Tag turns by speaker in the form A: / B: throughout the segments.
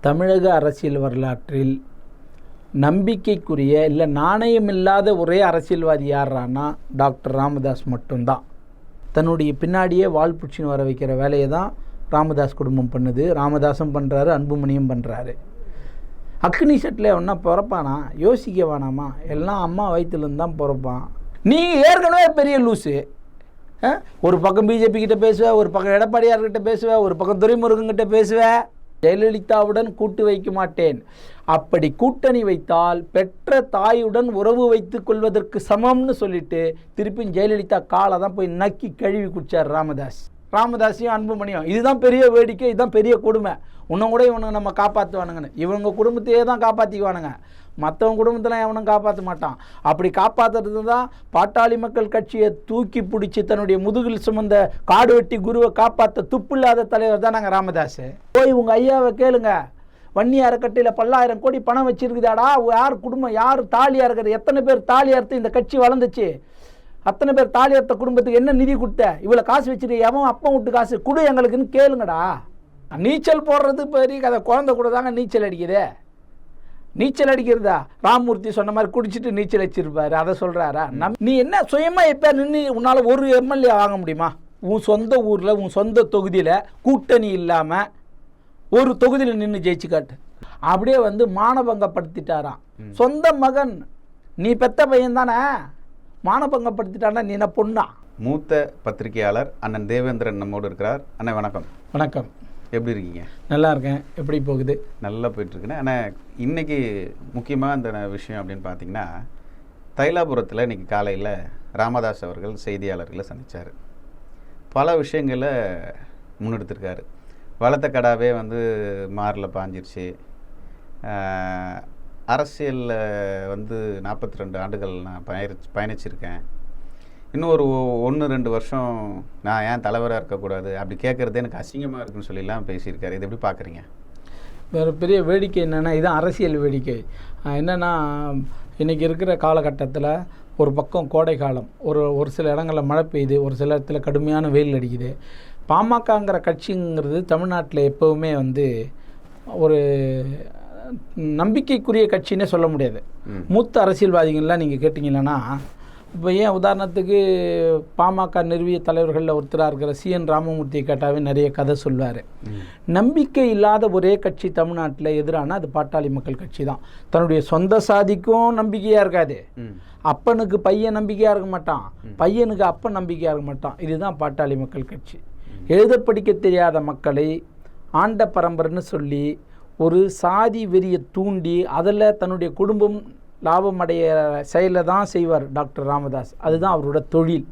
A: தமிழக அரசியல் வரலாற்றில் நம்பிக்கைக்குரிய இல்லை நாணயமில்லாத ஒரே அரசியல்வாதி யாரானா டாக்டர் ராமதாஸ் மட்டும்தான். தன்னுடைய பின்னாடியே வால் பிடிச்சின்னு வர வைக்கிற வேலையை தான் ராமதாஸ் குடும்பம் பண்ணுது. ராமதாஸும் பண்ணுறாரு, அன்புமணியும் பண்ணுறாரு. அக்னி செட்டில் ஒன்றா பிறப்பானா? யோசிக்க வேணாமா? எல்லாம் அம்மா வயிற்றுலேருந்து தான் பிறப்பான். நீங்கள் ஏற்கனவே பெரிய லூஸு. ஒரு பக்கம் பிஜேபி கிட்ட பேசுவேன், ஒரு பக்கம் எடப்பாடியார்கிட்ட பேசுவேன், ஒரு பக்கம் துரைமுருகன்கிட்ட பேசுவேன். ஜெயலலிதாவுடன் கூட்டு வைக்க மாட்டேன், அப்படி கூட்டணி வைத்தால் பெற்ற தாயுடன் உறவு வைத்து கொள்வதற்கு சமம்னு சொல்லிட்டு திருப்பி ஜெயலலிதா காலை தான் போய் நக்கி கழுவி குடிச்சார் ராமதாஸ். ராமதாஸையும் அன்புமணியும். இதுதான் பெரிய வேடிக்கை, இதுதான் பெரிய கொடுமை. இன்னும் கூட இவனுங்க நம்ம காப்பாற்றுவானுங்கன்னு. இவங்க குடும்பத்தையே தான் காப்பாற்றிக்குவானுங்க, மற்றவங்க குடும்பத்தில் எவனும் காப்பாற்ற மாட்டான். அப்படி காப்பாற்றுறது தான் பாட்டாளி மக்கள் கட்சியை தூக்கி பிடிச்சி தன்னுடைய முதுகில் சுமந்த காடு வெட்டி குருவை காப்பாற்ற துப்பில்லாத தலைவர் தான் நாங்கள் ராமதாஸ். போய் உங்கள் ஐயாவை கேளுங்க, வன்னி அறக்கட்டையில் 10,000 கோடி பணம் வச்சிருக்குதாடா? யார் குடும்பம், யார் தாலியாக இருக்கிறது? எத்தனை பேர் தாலி அறுத்து இந்த கட்சி வளர்ந்துச்சு? அத்தனை பேர் தாலி அறுத்த குடும்பத்துக்கு என்ன நிதி கொடுத்த? இவ்வளோ காசு வச்சுட்டு எவன் அப்பா விட்டு காசு கொடு எங்களுக்குன்னு கேளுங்கடா. நீச்சல் போடுறது பெரிய கதை. குழந்தை கூட தாங்க நீச்சல் அடிக்குது. நீச்சல் அடிக்கிறதா? ராமமூர்த்தி சொன்ன மாதிரி குடிச்சிட்டு நீச்சல் அடிச்சிருப்பாரு, அதை சொல்கிறாரா? நீ என்ன சுயமாக எப்போ நின்று உன்னால் ஒரு எம்எல்ஏ வாங்க முடியுமா? உன் சொந்த ஊரில் உன் சொந்த தொகுதியில் கூட்டணி இல்லாமல் ஒரு தொகுதியில் நின்று ஜெயிச்சு காட்டு. அப்படியே மானபங்கப்படுத்திட்டாராம். சொந்த மகன், நீ பெத்த பையன் தானே, மானபங்கப்படுத்திட்டானா நீ என்ன பொண்ணா?
B: மூத்த பத்திரிகையாளர் அண்ணன் தேவேந்திரன் நம்மோடு இருக்கிறார். அண்ணன் வணக்கம்.
A: வணக்கம்.
B: எப்படி இருக்கீங்க?
A: நல்லா இருக்கேன். எப்படி போகுது?
B: நல்லா போயிட்டுருக்குண்ணே. ஆனால் இன்றைக்கி முக்கியமாக இந்த விஷயம் அப்படின்னு பார்த்தீங்கன்னா, தைலாபுரத்தில் இன்றைக்கி காலையில் ராமதாஸ் அவர்கள் செய்தியாளர்களை சந்தித்தார். பல விஷயங்களை முன்னெடுத்திருக்காரு. வளர்த்த கடாவே மாரில் பாஞ்சிருச்சு. அரசியலில் 42 ஆண்டுகள் நான் பயணிச்சிருக்கேன். இன்னும் ஒரு 1-2 வருஷம் நான் ஏன் தலைவராக இருக்கக்கூடாது, அப்படி கேட்குறதே எனக்கு அசிங்கமாக இருக்குன்னு சொல்லிலாம் பேசியிருக்காரு. இது எப்படி பார்க்குறீங்க?
A: வேறு பெரிய வேடிக்கை என்னென்னா, இதுதான் அரசியல் வேடிக்கை. என்னென்னா, இன்றைக்கி இருக்கிற காலகட்டத்தில் ஒரு பக்கம் கோடை காலம், ஒரு சில இடங்களில் மழை பெய்யுது, ஒரு சில இடத்துல கடுமையான வெயில் அடிக்குது. பாமகங்கிற கட்சிங்கிறது தமிழ்நாட்டில் எப்போவுமே ஒரு நம்பிக்கைக்குரிய கட்சின்னே சொல்ல முடியாது. மூத்த அரசியல்வாதிகள்லாம் நீங்கள் கேட்டிங்கன்னா, இப்போ ஏன் உதாரணத்துக்கு பாமக நிறுவிய தலைவர்களில் ஒருத்தராக இருக்கிற சிஎன் ராமமூர்த்தியை கேட்டாவே நிறைய கதை சொல்வார். நம்பிக்கை இல்லாத ஒரே கட்சி தமிழ்நாட்டில் எதிரான அது பாட்டாளி மக்கள் கட்சி தான். தன்னுடைய சொந்த சாதிக்கும் நம்பிக்கையாக இருக்காது, அப்பனுக்கு பையன் நம்பிக்கையாக இருக்க மாட்டான், பையனுக்கு அப்பன் நம்பிக்கையாக இருக்க மாட்டான். இதுதான் பாட்டாளி மக்கள் கட்சி. எழுத படிக்க தெரியாத மக்களை ஆண்ட பரம்பரைன்னு சொல்லி ஒரு சாதி வெறியை தூண்டி அதில் தன்னுடைய குடும்பம் லாபம் அடைய செயலை தான் செய்வார் டாக்டர் ராமதாஸ். அதுதான் அவரோட தொழில்.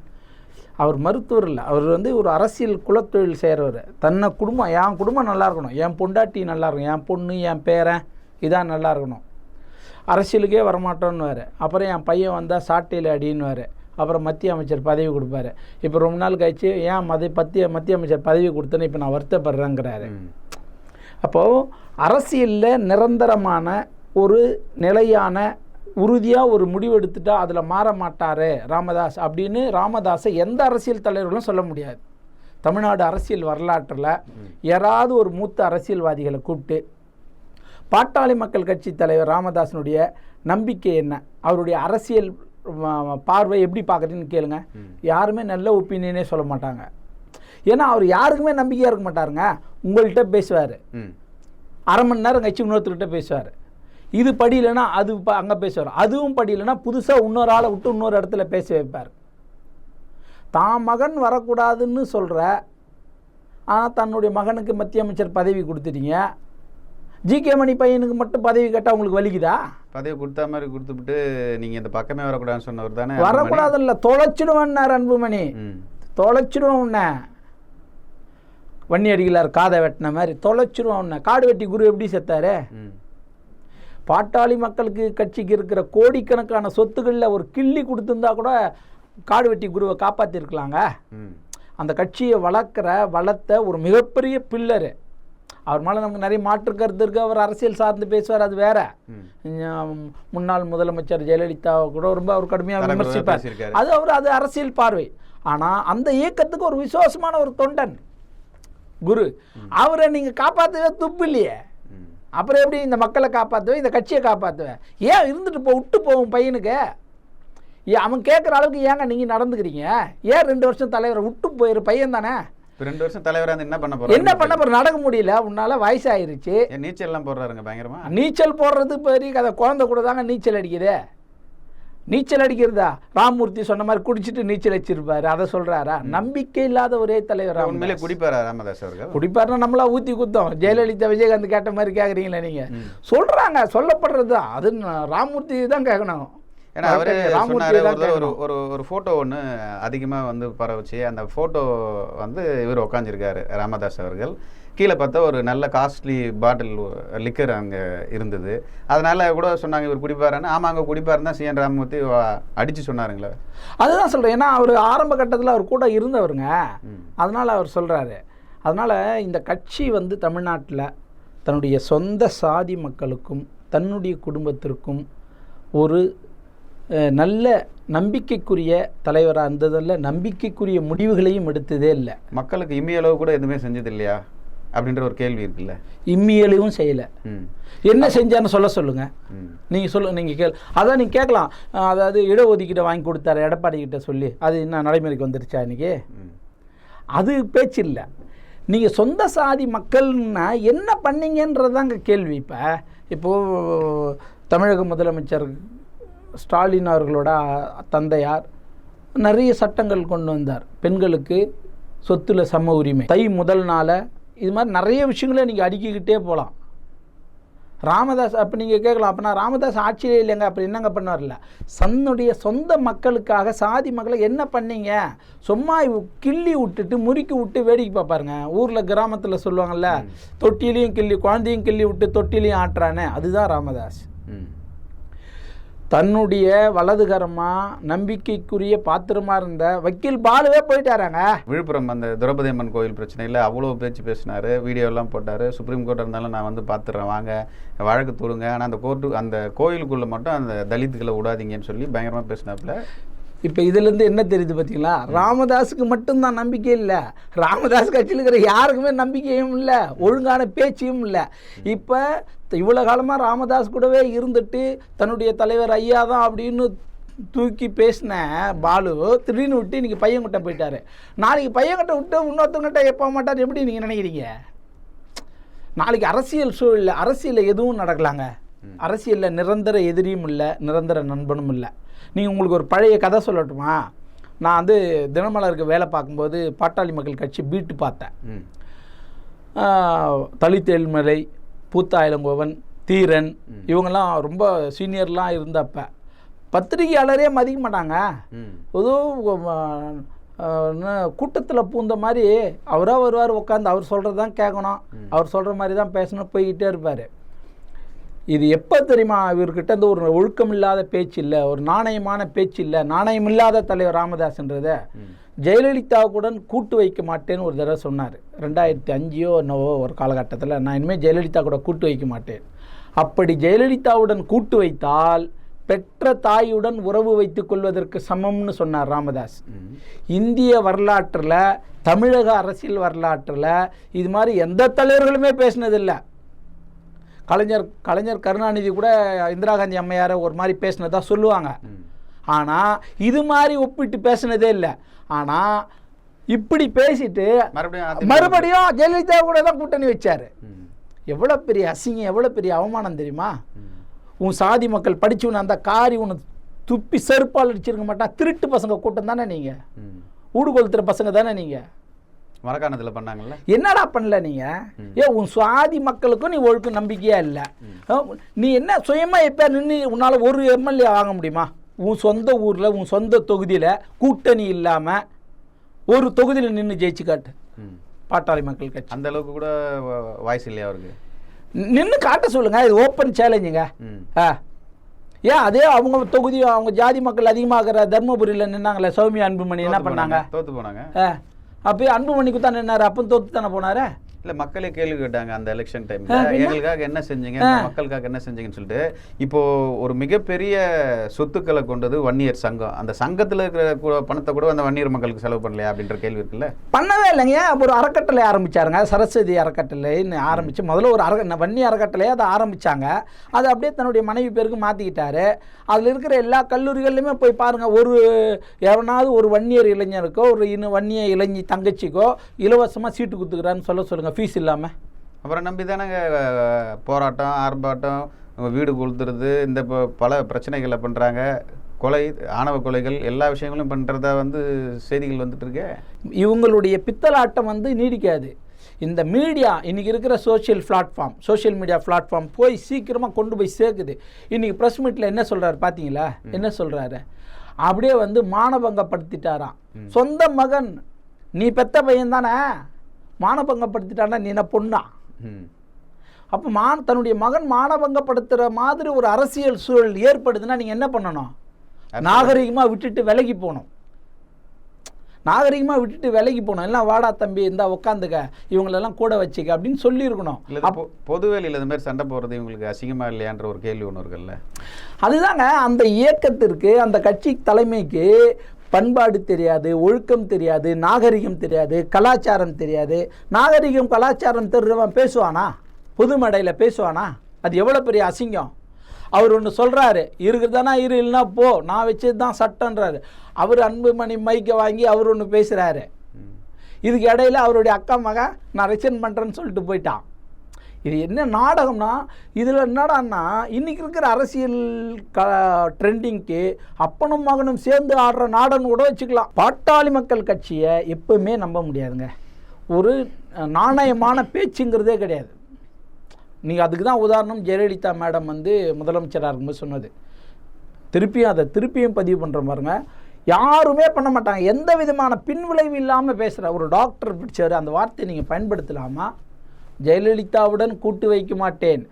A: அவர் மருத்துவர் இல்லை, அவர் ஒரு அரசியல் குலத்தொழில் செய்கிறவர். என் குடும்பம் நல்லா இருக்கணும், என் பொண்டாட்டி நல்லா இருக்கணும், என் பொண்ணு என் பேரன் இதான் நல்லா இருக்கணும், அரசியலுக்கே வரமாட்டோன்னு. அப்புறம் என் பையன் வந்தால் சாட்டையில் அடின்னுவார். அப்புறம் மத்திய அமைச்சர் பதவி கொடுப்பாரு. இப்போ ரொம்ப நாள் கழிச்சு ஏன் மத்திய அமைச்சர் பதவி கொடுத்தேன்னு இப்போ நான் வருத்தப்படுறேங்கிறாரு. அப்போது அரசியலில் நிரந்தரமான ஒரு நிலையான உறுதியாக ஒரு முடிவு எடுத்துட்டா அதில் மாற மாட்டார் ராமதாஸ் அப்படின்னு ராமதாஸை எந்த அரசியல் தலைவர்களும் சொல்ல முடியாது. தமிழ்நாடு அரசியல் வரலாற்றில் யாராவது ஒரு மூத்த அரசியல்வாதிகளை கூப்பிட்டு பாட்டாளி மக்கள் கட்சி தலைவர் ராமதாஸனுடைய நம்பிக்கை என்ன, அவருடைய அரசியல் பார்வை எப்படி பார்க்குறதுன்னு கேளுங்க. யாருமே நல்ல ஒப்பீனியனே சொல்ல மாட்டாங்க. ஏன்னா அவர் யாருக்குமே நம்பிக்கையாக இருக்க மாட்டாருங்க. உங்கள்கிட்ட பேசுவார், அரை மணி நேரம் கழிச்சு இன்னொருத்தர்கிட்ட பேசுவார். இது படியில்லைன்னா அது அங்கே பேசுவார், அதுவும் படியில்லைன்னா புதுசாக இன்னொரு ஆளை விட்டு இன்னொரு இடத்துல பேச வைப்பார். தான் மகன் வரக்கூடாதுன்னு சொல்கிற, ஆனால் தன்னுடைய மகனுக்கு மத்திய அமைச்சர் பதவி கொடுத்துட்டீங்க. ஜிகே மணி பையனுக்கு மட்டும் பதவி கேட்டால் உங்களுக்கு வலிக்குதா?
B: பதவி கொடுத்தா மாதிரி கொடுத்துட்டு நீங்கள் இந்த பக்கமே வரக்கூடாதுன்னு சொன்னவர் தானே.
A: வரக்கூடாது இல்லை, தொலைச்சிடுவேன்னார் அன்புமணி. தொலைச்சிடுவோம் உன்னை, வன்னி அடிகளார் காதை வெட்டின மாதிரி தொலைச்சிடுவோம் உன்னை. காடு வெட்டி குரு எப்படி செத்தாரு? பாட்டாளி மக்களுக்கு கட்சிக்கு இருக்கிற கோடிக்கணக்கான சொத்துக்களில் ஒரு கிள்ளி கொடுத்துருந்தா கூட காடு வெட்டி குருவை காப்பாற்றிருக்கலாங்க. அந்த கட்சியை வளர்த்த ஒரு மிகப்பெரிய பில்லரு. அவர் மேலே நமக்கு நிறைய மாற்று கருத்து இருக்குது. அவர் அரசியல் சார்ந்து பேசுவார், அது வேற. முன்னாள் முதலமைச்சர் ஜெயலலிதாவை கூட ரொம்ப அவர் கடுமையாக விமர்சிப்பார். அது அரசியல் பார்வை. ஆனால் அந்த இயக்கத்துக்கு ஒரு விசுவாசமான ஒரு தொண்டன் குரு, அவரை நீங்கள் காப்பாற்றவே துப்பு இல்லையே. அப்புறம் எப்படி இந்த மக்களை காப்பாற்றுவேன், இந்த கட்சியை காப்பாற்றுவேன்? ஏன் இருந்துட்டு விட்டு போகும் பையனுக்கு? ஏன் அவன் கேட்குற அளவுக்கு ஏங்க நீங்கள் நடந்துக்கிறீங்க? ஏன் 2 வருஷம் தலைவரை விட்டு போயிரு பையன் தானே.
B: இப்போ 2 வருஷம் தலைவராக இருந்து என்ன பண்ண போகிறாரு?
A: என்ன பண்ண போகிற? நடக்க முடியல, உன்னால் வயசாயிருச்சு.
B: நீச்சல் எல்லாம் போடுறாருங்க பயங்கரமா.
A: நீச்சல் போடுறது பெரிய கதை. குழந்தை கூட தாங்க நீச்சல் அடிக்குது. நீச்சல் அடிக்கிறதா? ராமமூர்த்தி சொன்ன மாதிரி குடிச்சிட்டு நீச்சல் அடிச்சிருப்பாரு, அதை சொல்கிறாரா? நம்பிக்கை இல்லாத ஒரே தலைவர்.
B: உண்மையிலே குடிப்பாரா ராமதாஸ் அவர்கள்?
A: குடிப்பாருன்னா நம்மளா ஊற்றி குத்தோம். ஜெயலலிதா விஜயகாந்த் கேட்ட மாதிரி கேட்குறீங்களா நீங்கள்? சொல்கிறாங்க, சொல்லப்படுறது தான். அது ராமமூர்த்தி தான் கேட்கணும்.
B: ஏன்னா அவரே சொன்னாரு ஒரு ஃபோட்டோ ஒன்று அதிகமாக வந்து பரவச்சு. அந்த ஃபோட்டோ வந்து இவர் உட்காந்துருக்காரு ராமதாஸ் அவர்கள். கீழே பார்த்தா ஒரு நல்ல காஸ்ட்லி பாட்டில் லிக்கர் அங்கே இருந்தது. அதனால கூட சொன்னாங்க இவர் குடிப்பாருன்னு. ஆமாம், அங்கே குடிப்பாருன்னு தான் CN ராமமூர்த்தி அடித்து சொன்னாருங்களே.
A: அதுதான் சொல்கிறேன். ஏன்னா அவர் ஆரம்ப கட்டத்தில் அவர் கூட இருந்தவருங்க, அதனால் அவர் சொல்கிறாரு. அதனால் இந்த கட்சி வந்து தமிழ்நாட்டில் தன்னுடைய சொந்த சாதி மக்களுக்கும் தன்னுடைய குடும்பத்திற்கும் ஒரு நல்ல நம்பிக்கைக்குரிய தலைவராக இருந்ததில்ல, நம்பிக்கைக்குரிய முடிவுகளையும் எடுத்ததே இல்லை.
B: மக்களுக்கு இம்மியளவு கூட எதுவுமே செஞ்சது இல்லையா அப்படின்ற ஒரு கேள்வி இருக்குல்ல.
A: இம்மியளவும் செய்யலை. என்ன செஞ்சான்னு சொல்லுங்கள். நீங்கள் கேள். அதான் நீங்கள் கேட்கலாம். அதாவது இடஒதுக்கீட்டை வாங்கி கொடுத்தாரு எடப்பாடி கிட்ட சொல்லி, அது இன்னும் நடைமுறைக்கு வந்துருச்சா இன்னைக்கு? அது பேச்சு இல்லை. நீங்கள் சொந்த சாதி மக்கள்னா என்ன பண்ணீங்கன்றதாங்க கேள்வி. இப்போது தமிழக முதலமைச்சர் ஸ்டாலின் அவர்களோட தந்தையார் நிறைய சட்டங்கள் கொண்டு வந்தார். பெண்களுக்கு சொத்துல சம உரிமை, தை முதல் நாளை, இது மாதிரி நிறைய விஷயங்களை நீங்கள் அடுக்கிக்கிட்டே போகலாம். ராமதாஸ் அப்போ நீங்கள் கேட்கலாம், அப்படின்னா ராமதாஸ் ஆட்சியிலே இல்லைங்க, அப்படி என்னங்க பண்ணார்ல? தன்னுடைய சொந்த மக்களுக்காக சாதி மக்களை என்ன பண்ணீங்க? சும்மா கிள்ளி விட்டுட்டு முறுக்கி விட்டு வேடிக்கை பார்ப்பாருங்க. ஊரில் கிராமத்தில் சொல்லுவாங்கள்ல, தொட்டிலையும் கிள்ளி, குழந்தையும் கிள்ளி விட்டு தொட்டிலையும் ஆட்டுறானே, அதுதான் ராமதாஸ். தன்னுடைய வலதுகரமாக நம்பிக்கைக்குரிய பாத்திரமாக இருந்த வக்கீல் பாலுவே போயிட்டாராங்க.
B: விழுப்புரம் அந்த திரௌபதி அம்மன் கோயில் பிரச்சனையில் அவ்வளோ பேச்சு பேசினார், வீடியோலாம் போட்டார். சுப்ரீம் கோர்ட்டாக இருந்தாலும் நான் வந்து பார்த்துட்றேன், வாங்க வழக்கு தூடுங்க, ஆனால் அந்த கோயிலுக்குள்ளே மட்டும் அந்த தலித்துக்களை விடாதீங்கன்னு சொல்லி பயங்கரமாக பேசினாப்புல.
A: இப்போ இதுலேருந்து என்ன தெரியுது பார்த்தீங்களா? ராமதாஸுக்கு மட்டும்தான் நம்பிக்கை இல்லை, ராமதாஸ் கட்சியில் இருக்கிற யாருக்குமே நம்பிக்கையும் இல்லை, ஒழுங்கான பேச்சியும் இல்லை. இப்போ இவ்வளோ காலமாக ராமதாஸ் கூடவே இருந்துட்டு தன்னுடைய தலைவர் ஐயா தான் அப்படின்னு தூக்கி பேசின பாலு திடீர்னு விட்டு இன்றைக்கி பையன்கிட்ட போயிட்டார். நாளைக்கு பையன்கிட்ட விட்டு இன்னொருத்தங்கிட்ட எப்போ மாட்டார் எப்படி நீங்கள் நினைக்கிறீங்க? நாளைக்கு அரசியல் சூழலில் அரசியலில் எதுவும் நடக்கலாங்க. அரசியலில் நிரந்தர எதிரியும் இல்லை, நிரந்தர நண்பனும் இல்லை. நீங்கள் உங்களுக்கு ஒரு பழைய கதை சொல்லட்டுமா? நான் வந்து தினமலருக்கு வேலை பார்க்கும்போது பாட்டாளி மக்கள் கட்சி பீட்டு பார்த்தேன். தலித்தேல்மலை, பூத்தாயிலங்கோவன், தீரன், இவங்கெல்லாம் ரொம்ப சீனியர்லாம் இருந்தப்ப பத்திரிகையாளரே மதிக்க மாட்டாங்க. பொதுவும் கூட்டத்தில் பூந்த மாதிரி அவராக வருவார், உட்காந்து அவர் சொல்கிறது தான் கேட்கணும், அவர் சொல்கிற மாதிரி தான் பேசணும், போய்கிட்டே இருப்பார். இது எப்போ தெரியுமா? இவர்கிட்ட இருந்து ஒரு ஒழுக்கம் இல்லாத பேச்சு இல்லை, ஒரு நாணயமான பேச்சு இல்லை, நாணயம் இல்லாத தலைவர் ராமதாஸ்ன்றதை ஜெயலலிதாவுடன் கூட்டு வைக்க மாட்டேன்னு ஒரு தடவை சொன்னார். 2005 என்னவோ ஒரு காலகட்டத்தில், நான் இனிமேல் ஜெயலலிதா கூட கூட்டு வைக்க மாட்டேன். அப்படி ஜெயலலிதாவுடன் கூட்டு வைத்தால் பெற்ற தாயுடன் உறவு வைத்துக் கொள்வதற்கு சமம்னு சொன்னார் ராமதாஸ். இந்திய வரலாற்றில், தமிழக அரசியல் வரலாற்றில் இது மாதிரி எந்த தலைவர்களுமே பேசினதில்லை. கலைஞர் கருணாநிதி கூட இந்திரா காந்தி அம்மையாரை ஒரு மாதிரி பேசினதா சொல்லுவாங்க. ஆனால் இது மாதிரி ஒப்பிட்டு பேசினதே இல்லை. ஆனால் இப்படி பேசிட்டு மறுபடியும் ஜெயலலிதா கூட தான் கூட்டணி வச்சார். எவ்வளோ பெரிய அசிங்கம், எவ்வளோ பெரிய அவமானம் தெரியுமா? உன் சாதி மக்கள் படிச்சுன்னு அந்த காரி உன்னை துப்பி செருப்பால் அடிச்சிருக்க மாட்டான். திருட்டு பசங்க கூட்டம் தானே நீங்கள், ஊடுகொளுத்துற பசங்க தானே நீங்கள்.
B: மரக்காணத்தில் பண்ணாங்கல்ல,
A: என்னடா பண்ணல நீங்கள்? உன் சாதி மக்களுக்கும் நீ ஒழுக்க நம்பிக்கையா இல்லை. நீ என்ன சுயமாக எப்போ நின்று உன்னால் ஒரு எம்எல்ஏ வாங்க முடியுமா? உன் சொந்த ஊரில், உன் சொந்த தொகுதியில் கூட்டணி இல்லாமல் ஒரு தொகுதியில் நின்று ஜெயிச்சு காட்டு. பாட்டாளி மக்கள் கட்சி
B: அந்த அளவுக்கு கூட வாய்ஸ் இல்லையா அவருக்கு?
A: நின்று காட்ட சொல்லுங்க, இது ஓப்பன் சேலஞ்சுங்க. ஏன் அதே அவங்க தொகுதி, அவங்க ஜாதி மக்கள் அதிகமாகிற தர்மபுரியில் நின்னாங்களே சௌமியா அன்புமணி, என்ன பண்ணாங்க?
B: தோத்து போனாங்க.
A: அப்போ அன்புமணிக்கு தான் நின்னார், அப்போ தோத்து தானே போனார்.
B: இல்லை மக்களே கேள்வி கேட்டாங்க அந்த எலெக்ஷன் டைம்ல, எங்களுக்காக என்ன செஞ்சீங்க, மக்களுக்காக என்ன செஞ்சீங்கன்னு சொல்லிட்டு. இப்போ ஒரு மிகப்பெரிய சொத்துக்களை கொண்டது வன்னியர் சங்கம், அந்த சங்கத்தில் இருக்கிற பணத்தை கூட அந்த வன்னியர் மக்களுக்கு செலவு பண்ணலையா அப்படின்ற கேள்வி இருக்குல்ல.
A: பண்ணவே இல்லைங்க. ஒரு அறக்கட்டளை ஆரம்பிச்சாருங்க, சரஸ்வதி அறக்கட்டளைன்னு ஆரம்பிச்சு முதல்ல ஒரு வன்னி அறக்கட்டளையை அதை ஆரம்பிச்சாங்க. அதை அப்படியே தன்னுடைய மனைவி பேருக்கு மாற்றிக்கிட்டாரு. அதில் இருக்கிற எல்லா கல்லூரிகள்லையுமே போய் பாருங்கள், எவனாவது ஒரு வன்னியர் இளைஞருக்கோ ஒரு வன்னிய இளைஞி தங்கச்சிக்கோ இலவசமாக சீட்டு கொடுத்துக்கிறான்னு சொல்லுங்கள், ஃபீஸ் இல்லாமல்.
B: அப்புறம் நம்பி தானேங்க போராட்டம், ஆர்ப்பாட்டம், வீடு கொளுத்துறது, இந்த பல பிரச்சனைகளை பண்ணுறாங்க. கொலை, ஆணவ கொலைகள், எல்லா விஷயங்களும் பண்ணுறதா செய்திகள் வந்துட்டு இருக்கு.
A: இவங்களுடைய பித்தலாட்டம் நீடிக்காது. இந்த மீடியா இன்றைக்கி இருக்கிற சோஷியல் மீடியா பிளாட்ஃபார்ம் போய் சீக்கிரமாக கொண்டு போய் சேர்க்குது. இன்றைக்கி ப்ரெஸ் மீட்டில் என்ன சொல்கிறாரு பார்த்தீங்களா? என்ன சொல்கிறாரு? அப்படியே மானபங்கப்படுத்திட்டாராம். சொந்த மகன், நீ பெத்த பையன் தானே, மானபங்கப்படுத்திட்டானா நீ என்ன பொண்ணா? அப்போ தன்னுடைய மகன் மானபங்கப்படுத்துகிற மாதிரி ஒரு அரசியல் சூழல் ஏற்படுதுன்னா நீங்கள் என்ன பண்ணணும்? நாகரிகமாக விட்டுட்டு விலகி போகணும். எல்லாம் வாடா தம்பி, இந்த உட்காந்துக்க, இவங்களெல்லாம் கூட வச்சுக்க அப்படின்னு சொல்லியிருக்கணும்.
B: பொதுவெளியில் இந்த மாதிரி சண்டை போடுறது இவங்களுக்கு அசிங்கமாக இல்லையான்ற ஒரு கேள்வி ஒன்று இருக்குல்ல.
A: அதுதாங்க அந்த இயக்கத்திற்கு, அந்த கட்சி தலைமைக்கு பண்பாடு தெரியாது, ஒழுக்கம் தெரியாது, நாகரிகம் தெரியாது, கலாச்சாரம் தெரியாது. நாகரிகம் கலாச்சாரம் தெரிஞ்சவன் பேசுவானா? பொது மேடையில் பேசுவானா? அது எவ்வளோ பெரிய அசிங்கம். அவர் ஒன்று சொல்கிறாரு, இருக்குதானா இரு, இல்லைனா போ, நான் வச்சது தான் சட்டன்றாரு. அவர் அன்புமணி மைக்கை வாங்கி அவர் ஒன்று பேசுகிறாரு. இதுக்கு இடையில அவருடைய அக்கா மகன் நான் ரிசைன் பண்ணுறேன்னு சொல்லிட்டு போயிட்டான். இது என்ன நாடகம்னா, இதில் என்னடான்னா இன்றைக்கி இருக்கிற அரசியல் ட்ரெண்டிங்க்கு அப்பனும் மகனும் சேர்ந்து ஆடுற நாடகம் கூட வச்சுக்கலாம். பாட்டாளி மக்கள் கட்சியை எப்பவுமே நம்ப முடியாதுங்க. ஒரு நாணயமான பேச்சுங்கிறதே கிடையாது. நீங்கள் அதுக்கு தான் உதாரணம் ஜெயலலிதா மேடம் முதலமைச்சராக இருக்கும்போது சொன்னது. திருப்பியும் பதிவு பண்ணுற பாருங்க, யாருமே பண்ண மாட்டாங்க. எந்த விதமான பின்விளைவு இல்லாமல் பேசுகிற ஒரு டாக்டர் பிடிச்சார், அந்த வார்த்தையை நீங்கள் பயன்படுத்தலாமா? ஜெயலலிதாவுடன் கூட்டு வைக்க மாட்டேன்,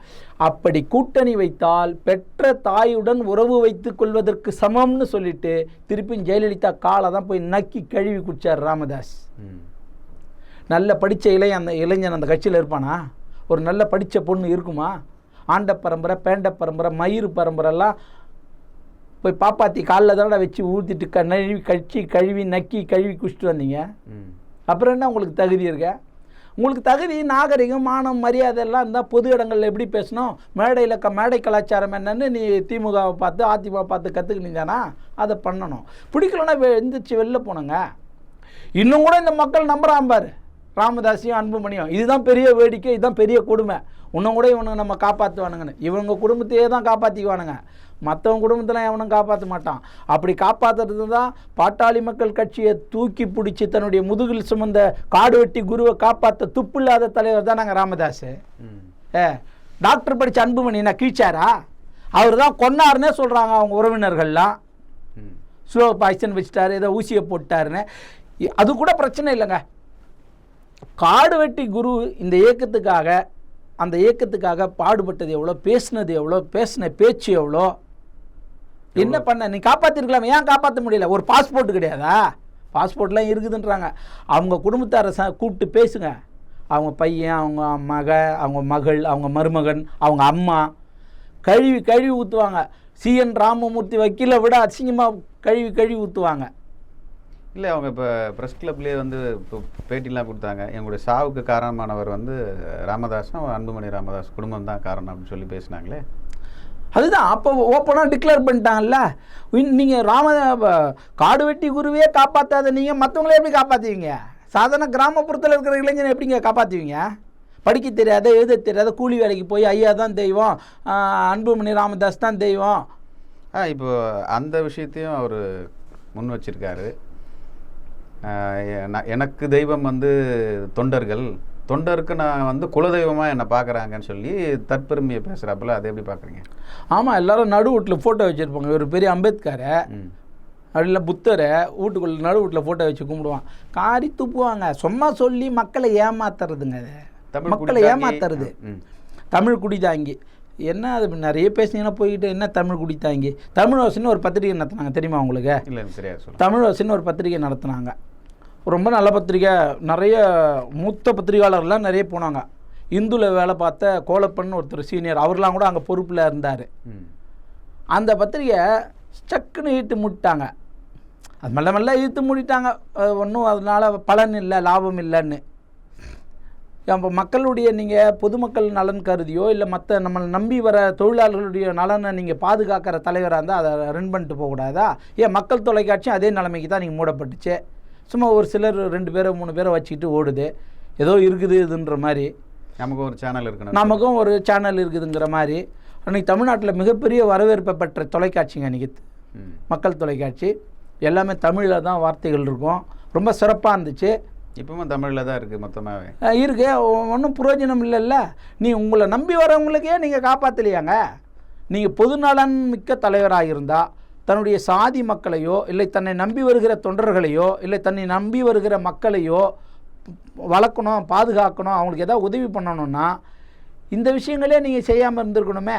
A: அப்படி கூட்டணி வைத்தால் பெற்ற தாயுடன் உறவு வைத்து கொள்வதற்கு சமம்னு சொல்லிட்டு திருப்பியும் ஜெயலலிதா காலை தான் போய் நக்கி கழுவி குடிச்சார் ராமதாஸ். நல்ல படித்த இளைஞன் அந்த கட்சியில் இருப்பானா? ஒரு நல்ல படித்த பொண்ணு இருக்குமா? ஆண்ட பரம்பரை, பேண்ட பரம்பரை, மயிறு பரம்பரைலாம் போய் பாப்பாத்தி காலில் தானே வச்சு ஊற்றிட்டு கழுவி நக்கி குடிச்சிட்டு வந்தீங்க. அப்புறம் என்ன உங்களுக்கு தகுதி இருக்க? உங்களுக்கு தகுதி, நாகரிகம், மானம், மரியாதை எல்லாம் இருந்தால் பொது இடங்களில் எப்படி பேசணும், மேடை கலாச்சாரம் என்னன்னு நீ திமுகவை பார்த்து அதிமுக பார்த்து கற்றுக்கினீங்கன்னா அதை பண்ணணும். பிடிக்கலன்னா எந்திரிச்சு வெளில போனங்க. இன்னும் கூட இந்த மக்கள் நம்புகிறான் பாரு, ராமதாஸையும் அன்புமணியும். இதுதான் பெரிய வேடிக்கை, இதுதான் பெரிய கொடுமை. இன்னும் கூட இவனுங்க நம்ம காப்பாற்றுவானுங்கன்னு. இவங்க குடும்பத்தையே தான் காப்பாற்றிக்குவானுங்க, மற்றவங்க குடும்பத்தெல்லாம் எவனும் காப்பாற்ற மாட்டான். அப்படி காப்பாற்றுறது தான் பாட்டாளி மக்கள் கட்சியை தூக்கி பிடிச்சி தன்னுடைய முதுகில் சுமந்த காடு வெட்டி குருவை காப்பாற்ற துப்பு இல்லாத தலைவர் தான் நாங்கள் ராமதாஸ். டாக்டர் படித்த அன்புமணி நான் கீழ்ச்சாரா? அவர் தான் கொன்னாருன்னே சொல்கிறாங்க அவங்க உறவினர்கள்லாம். ஸ்லோ பாய்சன் வச்சுட்டாரு, ஏதோ ஊசியை போட்டாருன்னு. அது கூட பிரச்சனை இல்லைங்க. காடு வெட்டி குரு இந்த அந்த இயக்கத்துக்காக பாடுபட்டது எவ்வளோ, பேசினது எவ்வளோ, பேசின பேச்சு எவ்வளோ, என்ன பண்ண நீ காப்பாற்றிருக்கலாம். ஏன் காப்பாற்ற முடியல? ஒரு பாஸ்போர்ட் கிடையாதா? பாஸ்போர்ட்லாம் இருக்குதுன்றாங்க. அவங்க குடும்பத்தாரை கூப்பிட்டு பேசுங்க. அவங்க பையன், அவங்க அவங்க மகள், அவங்க மருமகன், அவங்க அம்மா கழுவி ஊற்றுவாங்க. CN ராமமூர்த்தி வக்கீலை விட அசிங்கமாக கழுவி ஊற்றுவாங்க.
B: இல்லை, அவங்க இப்போ ப்ரெஸ் கிளப்லேயே இப்போ பேட்டிலாம் கொடுத்தாங்க. எங்களுடைய சாவுக்கு காரணமானவர் ராமதாஸும் அன்புமணி ராமதாஸ் குடும்பம் தான் காரணம் அப்படின்னு சொல்லி பேசினாங்களே.
A: அதுதான் அப்போ ஓப்பனாக டிக்ளேர் பண்ணிட்டாங்கல்ல. நீங்கள் காடு வெட்டி குருவே காப்பாற்றாத நீங்கள் மற்றவங்களே எப்படி காப்பாற்றுவீங்க? சாதாரண கிராமப்புறத்தில் இருக்கிற இளைஞனை எப்படிங்க காப்பாற்றுவீங்க? படிக்க தெரியாத, எழுத தெரியாத, கூலி வேலைக்கு போய் ஐயா தான் தெய்வம், அன்புமணி ராமதாஸ் தான் தெய்வம்.
B: இப்போ அந்த விஷயத்தையும் அவர் முன் வச்சிருக்காரு. எனக்கு தெய்வம் தொண்டருக்கு நான் குலதெய்வமாக என்னை பார்க்குறாங்கன்னு சொல்லி தற்பெருமையை பேசுகிறாப்புல. அதை எப்படி பார்க்குறீங்க?
A: ஆமாம், எல்லாரும் நடு வீட்டில் ஃபோட்டோ வச்சுருப்பாங்க. ஒரு பெரிய அம்பேத்கரை அப்படில புத்தரை வீட்டுக்குள்ளே நடு வீட்டில் ஃபோட்டோ வச்சு கும்பிடுவான். காரி துப்புவாங்க. சும்மா சொல்லி மக்களை ஏமாத்துறதுங்க. அது மக்களை ஏமாத்துறது. தமிழ் குடிதாங்கி என்ன? அது நிறைய பேசுனீங்கன்னா போய்கிட்டு என்ன தமிழ் குடித்தாங்கி. தமிழ் வாசின்னு ஒரு பத்திரிகை நடத்துனாங்க, தெரியுமா உங்களுக்கு?
B: இல்லை, தெரியாது.
A: தமிழ் வாசின்னு ஒரு பத்திரிகை நடத்துனாங்க. ரொம்ப நல்ல பத்திரிக்கை, நிறைய மூத்த பத்திரிகையாளர்லாம் நிறைய போனாங்க. இந்துவில் வேலை பார்த்த கோலப்பன் ஒருத்தர் சீனியர், அவர்லாம் கூட அங்கே பொறுப்பில் இருந்தார். அந்த பத்திரிகை ஸ்டக்குன்னு இழுத்து மூடிட்டாங்க. அது மெல்ல மெல்ல இழுத்து மூடிட்டாங்க. ஒன்றும் அதனால் பலன் இல்லை, லாபம் இல்லைன்னு. இப்போ மக்களுடைய நீங்கள் பொதுமக்கள் நலன் கருதியோ இல்லை மற்ற நம்மளை நம்பி வர தொழிலாளர்களுடைய நலனை நீங்கள் பாதுகாக்கிற தலைவராக இருந்தால் அதை ரன் பண்ணிட்டு போகக்கூடாதா? ஏன் மக்கள் தொலைக்காட்சி அதே நிலைமைக்கு தான் நீங்கள் மூடப்பட்டுச்சு. சும்மா ஒரு சிலர் 2 பேரை 3 பேரை வச்சுக்கிட்டு ஓடுது, ஏதோ இருக்குது இதுன்ற மாதிரி.
B: நமக்கும் ஒரு சேனல் இருக்குன்னு,
A: நமக்கும் ஒரு சேனல் இருக்குதுங்கிற மாதிரி. அன்றைக்கி தமிழ்நாட்டில் மிகப்பெரிய வரவேற்பை பெற்ற தொலைக்காட்சிங்க அன்றைக்கி மக்கள் தொலைக்காட்சி. எல்லாமே தமிழில் தான் வார்த்தைகள் இருக்கும், ரொம்ப சிறப்பாக இருந்துச்சு.
B: இப்பவும் தமிழில் தான் இருக்குது மொத்தமாகவே
A: இருக்கு. ஒன்றும் பிரயோஜனம் இல்லைல்ல. நீ உங்களை நம்பி வரவங்களுக்கே நீங்கள் காப்பாற்றலையாங்க. நீங்கள் பொதுநலன் மிக்க தலைவராக இருந்தால் தன்னுடைய சாதி மக்களையோ இல்லை தன்னை நம்பி வருகிற தொண்டர்களையோ இல்லை தன்னை நம்பி வருகிற மக்களையோ வளர்க்கணும், பாதுகாக்கணும், அவங்களுக்கு எதாவது உதவி பண்ணணும்னா இந்த விஷயங்களே நீங்கள் செய்யாமல் இருந்திருக்கணுமே.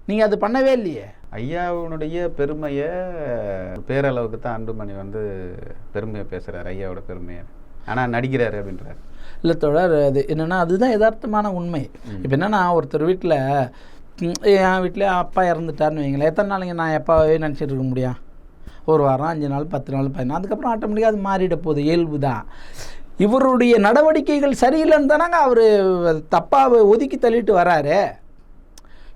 A: நீங்கள் அது பண்ணவே இல்லையே.
B: ஐயாவுடைய பெருமையை பேரளவுக்கு தான் அன்புமணி வந்து பெருமையை பேசுகிறார், ஐயாவோட பெருமையை. ஆனால் நடிக்கிறாரு அப்படின்றார்.
A: இல்லை தொடர், அது என்னென்னா அதுதான் யதார்த்தமான உண்மை. இப்போ என்னென்னா ஒருத்தர் வீட்டில், என் வீட்டில் அப்பா இறந்துட்டார்னு வைங்களேன், எத்தனை நாளைங்க நான் எப்பாவே நினச்சிட்டு இருக்க முடியும்? ஒரு வாரம், 5 நாள், 10 நாள், 15 நாள், அதுக்கப்புறம் ஆட்டோமேட்டிக்காக அது மாறிட போகுது, இயல்பு தான். இவருடைய நடவடிக்கைகள் சரியில்லைன்னு தானாங்க அவர் தப்பாக ஒதுக்கி தள்ளிட்டு வராரு.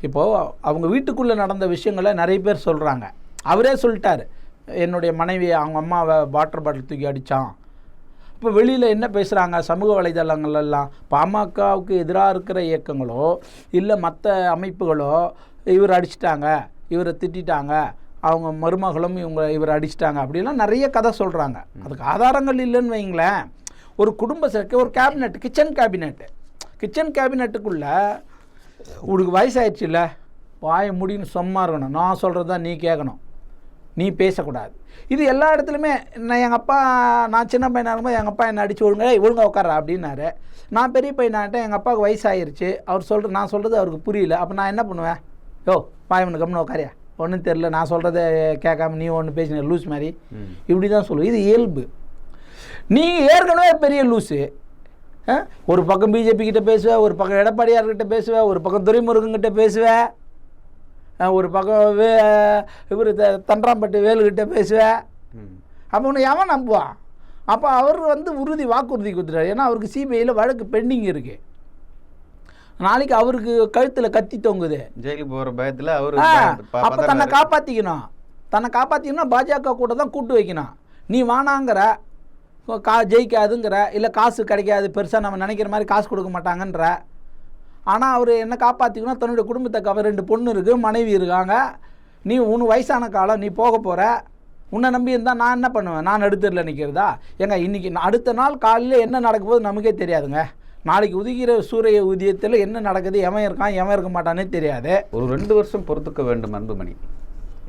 A: இப்போது அவங்க வீட்டுக்குள்ளே நடந்த விஷயங்களை நிறைய பேர் சொல்கிறாங்க. அவரே சொல்லிட்டார், என்னுடைய மனைவி அவங்க அம்மாவை வாட்டர் பாட்டில் தூக்கி அடித்தான். இப்போ வெளியில் என்ன பேசுகிறாங்க சமூக வலைதளங்கள்லாம், பாமகவுக்கு எதிராக இருக்கிற இயக்கங்களோ இல்லை மற்ற அமைப்புகளோ இவர் அடிச்சிட்டாங்க, இவரை திட்டாங்க, அவங்க மருமகளும் இவரை அடிச்சிட்டாங்க அப்படிலாம் நிறைய கதை சொல்கிறாங்க. அதுக்கு ஆதாரங்கள் இல்லைன்னு வைங்களேன். ஒரு குடும்ப சேர்க்கை, ஒரு கேபினெட், கிச்சன் கேபினெட்டுக்குள்ளே உனக்கு வயசாகிடுச்சு இல்லை, வாயை முடின்னு சும்மா இருக்கணும், நான் சொல்கிறது தான் நீ கேட்கணும், நீ பேசக்கூடாது. இது எல்லா இடத்துலையுமே. நான் சின்ன பையனாக இருக்கும்போது எங்கள் அப்பா என்னை அடித்து ஒழுங்காக உட்காரா அப்படின்னாரு. நான் பெரிய பையனாகிட்டேன், எங்கள் அப்பாவுக்கு வயசாகிருச்சு, நான் சொல்கிறது அவருக்கு புரியல. அப்போ நான் என்ன பண்ணுவேன்? யோ பாயவனு கம்னு உட்காரியா, ஒன்றும் தெரில, நான் சொல்கிறத கேட்காம நீ ஒன்று பேசின லூஸ் மாதிரி, இப்படி தான் சொல்லுவேன். இது இயல்பு. நீ ஏற்கனவே பெரிய லூஸு. ஒரு பக்கம் பிஜேபி கிட்ட பேசுவேன், ஒரு பக்கம் எடப்பாடியார்கிட்ட பேசுவேன், ஒரு பக்கம் துரைமுருகன்கிட்ட பேசுவேன், ஒரு பக்கம் இவர் தண்டராம்பட்டு வேலுக்கிட்ட பேசுவேன். அப்போ ஒன்று எவன் நம்புவான்? அப்போ அவர் வந்து வாக்குறுதி கொடுத்துட்டாரு. ஏன்னா அவருக்கு சிபிஐயில் வழக்கு பெண்டிங் இருக்குது. நாளைக்கு அவருக்கு கழுத்தில் கத்தி தொங்குது, ஜெயிலுக்கு போகிற பயத்தில் அவர். அப்போ தன்னை காப்பாற்றிக்கணும், பாஜக கூட தான் கூட்டு வைக்கணும். நீ வானாங்கிற, ஜெயிக்காதுங்கிற, இல்லை காசு கிடைக்காது, பெருசாக நம்ம நினைக்கிற மாதிரி காசு கொடுக்க மாட்டாங்கன்ற. ஆனால் அவர் என்ன காப்பாற்றிக்கணும், தன்னுடைய குடும்பத்தை 2 பொண்ணு இருக்குது, மனைவி இருக்காங்க. நீ உன் வயசான காலம், நீ போக போகிற, உன்னை நம்பி இருந்தால் நான் என்ன பண்ணுவேன்? நான் நடுத்தரில் நிற்கிறதா? ஏங்க இன்றைக்கி அடுத்த நாள் காலையில் என்ன நடக்க போது நமக்கே தெரியாதுங்க. நாளைக்கு உதிக்கிற சூரிய உதயத்தில் என்ன நடக்குது, எவன் இருக்கான் எவன் இருக்க மாட்டானே தெரியாது.
B: ஒரு 2 வருஷம் பொறுத்துக்க வேண்டும் அன்புமணி.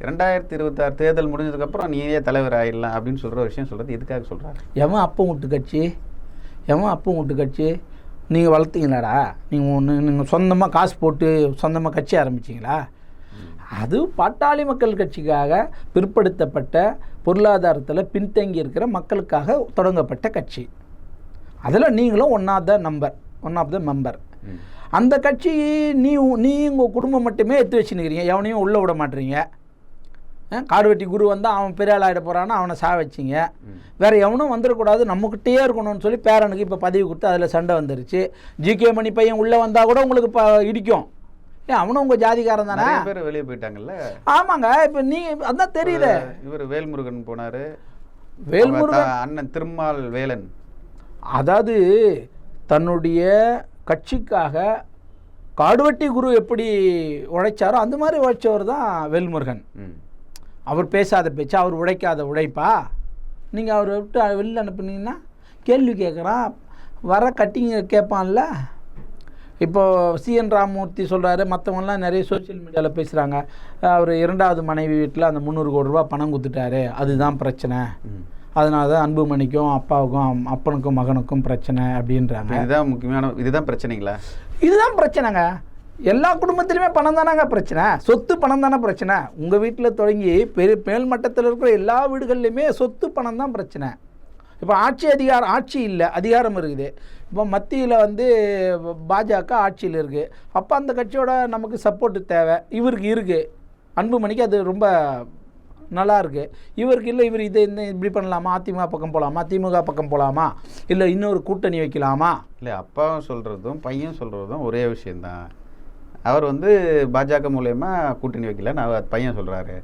B: 2026 தேர்தல் முடிஞ்சதுக்கப்புறம் நீயே தலைவர் ஆகிடலாம் அப்படின்னு சொல்கிற விஷயம் சொல்கிறது எதுக்காக சொல்கிறாரு?
A: எவன் அப்போ விட்டு கட்சி நீங்கள் வளர்த்தீங்களாடா? நீங்கள் சொந்தமாக காசு போட்டு சொந்தமாக கட்சி ஆரம்பிச்சிங்களா? அது பாட்டாளி மக்கள் கட்சிக்காக பிற்படுத்தப்பட்ட பொருளாதாரத்தில் பின்தங்கி இருக்கிற மக்களுக்காக தொடங்கப்பட்ட கட்சி. அதில் நீங்களும் ஒன் ஆஃப் த மெம்பர். அந்த கட்சி நீ உங்கள் குடும்பம் மட்டுமே எடுத்து வச்சுன்னுக்கிறீங்க, எவனையும் உள்ளே விட மாட்டீங்க. காடுவெட்டி குரு வந்தால் அவன் பெரிய ஆளாகிட போகிறான்னு அவனை வச்சிங்க. வேறு எவனும் வந்துடக்கூடாது, நம்மக்கிட்டே இருக்கணும்னு சொல்லி பேரனுக்கு இப்போ பதவி கொடுத்து அதில் சண்டை வந்துருச்சு. ஜிகே மணி பையன் உள்ளே வந்தால் கூட உங்களுக்கு இப்போ இடிக்கும். அவனும் உங்கள் ஜாதிகாரன் தானே.
B: பேர் வெளியே போயிட்டாங்கல்ல.
A: ஆமாங்க, இப்போ அதான் தெரியல.
B: இவர் வேல்முருகன் போனார்,
A: வேல்முருகன்
B: அண்ணன் திருமால் வேலன்.
A: அதாவது தன்னுடைய கட்சிக்காக காடுவெட்டி குரு எப்படி உழைச்சாரோ அந்த மாதிரி உழைச்சவர் தான் வேல்முருகன். அவர் பேசாத பேச்சா, அவர் உழைக்காத உழைப்பா? நீங்கள் அவரை விட்டு வெளியில் அனுப்புனீங்கன்னா கேள்வி கேட்குறான், வர கட்டிங்க கேட்பான்ல. இப்போது சிஎன் ராமமூர்த்தி சொல்கிறாரு, மற்றவங்களாம் நிறைய சோசியல் மீடியாவில் பேசுகிறாங்க, அவர் 2வது மனைவி வீட்டில் அந்த 300 கோடி ரூபா பணம் கொடுத்துட்டாரு, அதுதான் பிரச்சனை, அதனால தான் அன்புமணிக்கும் அப்பாவுக்கும் அப்பனுக்கும் மகனுக்கும் பிரச்சனை அப்படின்றாங்க.
B: இதுதான் பிரச்சனைங்களா?
A: இதுதான் பிரச்சனைங்க. எல்லா குடும்பத்திலுமே பணம் தானாங்க பிரச்சனை, சொத்து பணம் தானே பிரச்சனை. உங்கள் வீட்டில் தொடங்கி மேல் மட்டத்தில் இருக்கிற எல்லா வீடுகள்லையுமே சொத்து பணம் தான் பிரச்சனை. இப்போ ஆட்சி இல்லை, அதிகாரம் இருக்குது. இப்போ மத்தியில் வந்து பாஜக ஆட்சியில் இருக்குது. அப்போ அந்த கட்சியோட நமக்கு சப்போர்ட்டு தேவை. இவருக்கு இருக்குது, அன்புமணிக்கு அது ரொம்ப நல்லா இருக்குது. இவருக்கு இல்லை, இவர் இதை இப்படி பண்ணலாமா, அதிமுக பக்கம் போகலாமா, திமுக பக்கம் போகலாமா, இல்லை இன்னொரு கூட்டணி வைக்கலாமா?
B: இல்லை, அப்பாவும் சொல்கிறதும் பையன் சொல்கிறதும் ஒரே விஷயந்தான். அவர் வந்து பாஜக மூலயமா கூட்டணி வைக்கலன்னு அவர் பையன் சொல்கிறாரு.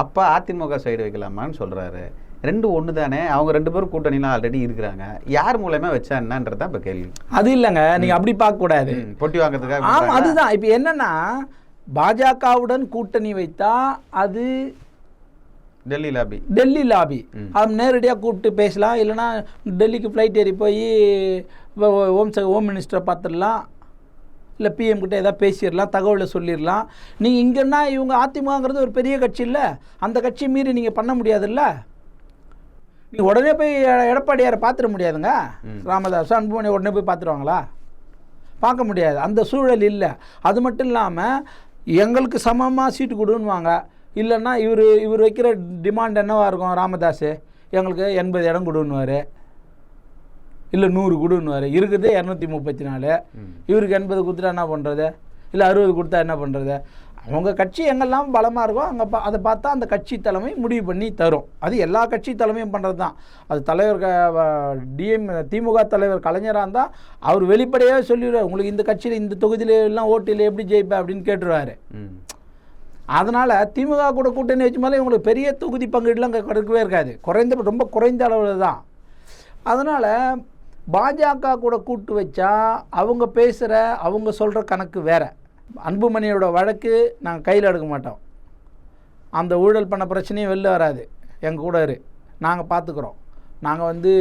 B: அப்பா அதிமுக சைடு வைக்கலாமான்னு சொல்கிறாரு. ரெண்டும் ஒன்று தானே. அவங்க 2 பேரும் கூட்டணிலாம் ஆல்ரெடி இருக்கிறாங்க. யார் மூலயமா வச்சா என்னன்றது தான் இப்போ கேள்வி.
A: அது இல்லைங்க, நீங்கள் அப்படி பார்க்கக்கூடாது.
B: பொட்டி வாங்கிறதுக்காக.
A: ஆமாம், அதுதான். இப்போ என்னென்னா, பாஜகவுடன் கூட்டணி வைத்தா அது டெல்லி லாபி. அவன் நேரடியாக கூப்பிட்டு பேசலாம், இல்லைனா டெல்லிக்கு ஃப்ளைட் ஏறி போய் ஹோம் மினிஸ்டரை பார்த்துடலாம், இல்லை பிஎம் கிட்ட ஏதாவது பேசிடலாம், தகவலை சொல்லிடலாம். நீங்கள் இங்கன்னா இவங்க அதிமுகங்கிறது ஒரு பெரிய கட்சி இல்லை, அந்த கட்சியை மீறி நீங்கள் பண்ண முடியாதுல்ல. நீங்கள் உடனே போய் எடப்பாடியாரை பார்த்துட முடியாதுங்க. ராமதாஸ் அன்புமணி உடனே போய் பார்த்துருவாங்களா? பார்க்க முடியாது, அந்த சூழல் இல்லை. அது மட்டும் இல்லாமல் எங்களுக்கு சமமாக சீட்டு கொடுன்னுவாங்க. இல்லைன்னா இவர் வைக்கிற டிமாண்ட் என்னவாக இருக்கும்? ராமதாஸ் எங்களுக்கு 80 இடம் கொடுன்னுவார், இல்லை 100 கொடுன்னுவார். இருக்குது 234, இவருக்கு 80 கொடுத்துட்டா என்ன பண்ணுறது, இல்லை 60 கொடுத்தா என்ன பண்ணுறது? அவங்க கட்சி எங்கெல்லாம் பலமாக இருக்கோ அங்கே அதை பார்த்தா அந்த கட்சி தலைமை முடிவு பண்ணி தரும். அது எல்லா கட்சி தலைமையும் பண்ணுறது தான். அது தலைவர் திமுக தலைவர் கலைஞராக இருந்தால் அவர் வெளிப்படையாக சொல்லிடுவார், உங்களுக்கு இந்த கட்சியில் இந்த தொகுதியில் எல்லாம் ஓட்டில் எப்படி ஜெயிப்பேன் அப்படின்னு கேட்டுருவார். அதனால் திமுக கூட கூட்டணி வச்சு மேலே இவங்களுக்கு பெரிய தொகுதி பங்கீடுலாம் கிடைக்கவே இருக்காது, ரொம்ப குறைந்த அளவில் தான். அதனால் பாஜக கூட கூட்டு வச்சா அவங்க பேசுகிற அவங்க சொல்கிற கணக்கு வேறு. அன்புமணியோட வழக்கு நாங்கள் கையில் எடுக்க மாட்டோம். அந்த ஊழல் பண்ண பிரச்சனையும் வெளில வராது. எங்கள் கூட நாங்கள் பார்த்துக்குறோம். நாங்கள் வந்து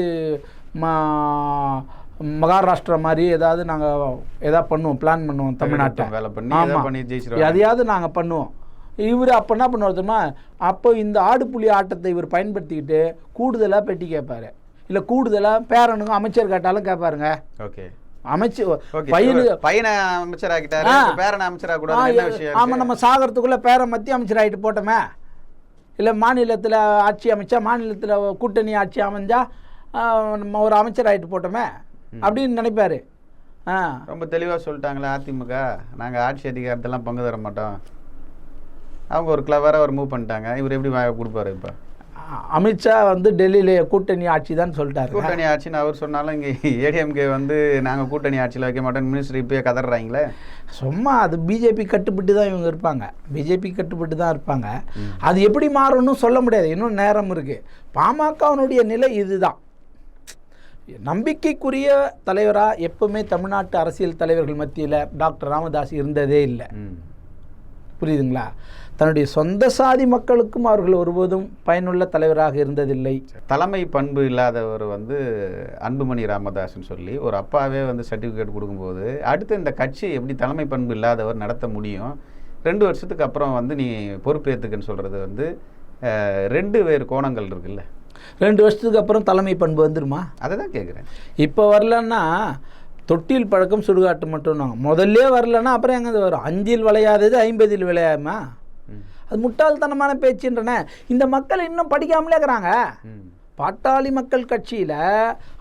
A: மகாராஷ்டிரா மாதிரி ஏதாவது பண்ணுவோம், பிளான் பண்ணுவோம். தமிழ்நாட்டை எதையாவது நாங்கள் பண்ணுவோம். இவர் அப்போ என்ன பண்ணுவார் தெரியுமா? அப்போ இந்த ஆடு புலி ஆட்டத்தை இவர் பயன்படுத்திக்கிட்டு கூடுதலாக பெட்டி கேட்பார், இல்லை கூடுதலாக பேரனுங்க அமைச்சர் கேட்டாலும் கேட்பாருங்க.
B: ஓகே,
A: பையனை
B: அமைச்சராகிட்டாரு, பேரனை அமைச்சராக.
A: ஆமாம், நம்ம சாகரத்துக்குள்ளே பேரை மத்திய அமைச்சராகிட்டு போட்டோமே, இல்லை மாநிலத்தில் ஆட்சி அமைச்சா, மாநிலத்தில் கூட்டணி ஆட்சி அமைஞ்சா நம்ம ஒரு அமைச்சராகிட்டு போட்டோமே அப்படின்னு நினைப்பாரு.
B: ரொம்ப தெளிவாக சொல்லிட்டாங்களே அதிமுக, நாங்கள் ஆட்சி அதிகாரத்தெல்லாம் பங்கு தர மாட்டோம். அவங்க ஒரு கிளவராக ஒரு மூவ் பண்ணிட்டாங்க. இவர் எப்படி கொடுப்பாரு? இப்போ
A: அமித்ஷா வந்து டெல்லியில் கூட்டணி ஆட்சி தான் சொல்லிட்டாரு.
B: கூட்டணி ஆட்சின்னு அவர் சொன்னாலும் இங்கே ஏடிஎம்கே வந்து நாங்கள் கூட்டணி ஆட்சியில் வைக்க மாட்டோம் மினிஸ்டர் இப்போயே கதறாங்களே.
A: சும்மா அது பிஜேபி கட்டுப்பட்டு தான் இவங்க இருப்பாங்க, பிஜேபி கட்டுப்பட்டு தான் இருப்பாங்க. அது எப்படி மாறும்னு சொல்ல முடியாது, இன்னும் நேரம் இருக்குது. பாமகவினுடைய நிலை இதுதான். நம்பிக்கைக்குரிய தலைவராக எப்பவுமே தமிழ்நாட்டு அரசியல் தலைவர்கள் மத்தியில் டாக்டர் ராமதாஸ் இருந்ததே இல்லை. புரியுதுங்களா? தன்னுடைய சொந்த சாதி மக்களுக்கும் அவர்கள் ஒருபோதும் பயனுள்ள தலைவராக இருந்ததில்லை.
B: தலைமை பண்பு இல்லாதவர் வந்து அன்புமணி ராமதாஸ்ன்னு சொல்லி ஒரு அப்பாவே வந்து சர்டிஃபிகேட் கொடுக்கும்போது அடுத்து இந்த கட்சி எப்படி தலைமை பண்பு இல்லாதவர் நடத்த முடியும்? 2 வருஷத்துக்கு அப்புறம் வந்து நீ பொறுப்பேற்றுக்குன்னு சொல்கிறது வந்து 2 வேறு கோணங்கள் இருக்குல்ல.
A: 2 வருஷத்துக்கு அப்புறம் தலைமை பண்பு வந்துடுமா?
B: அதை தான் கேட்குறேன்.
A: இப்போ வரலன்னா தொட்டில் பழக்கம் சுடுகாட்டு மட்டும் முதல்ல வரலன்னா அப்புறம் எங்கே வரும்? 5இல் விளையாதது 50இல் விளையாமா? அது முட்டாள்தனமான பேச்சுன்றன. இந்த மக்கள் இன்னும் படிக்காமலே இருக்கிறாங்க. பாட்டாளி மக்கள் கட்சியில்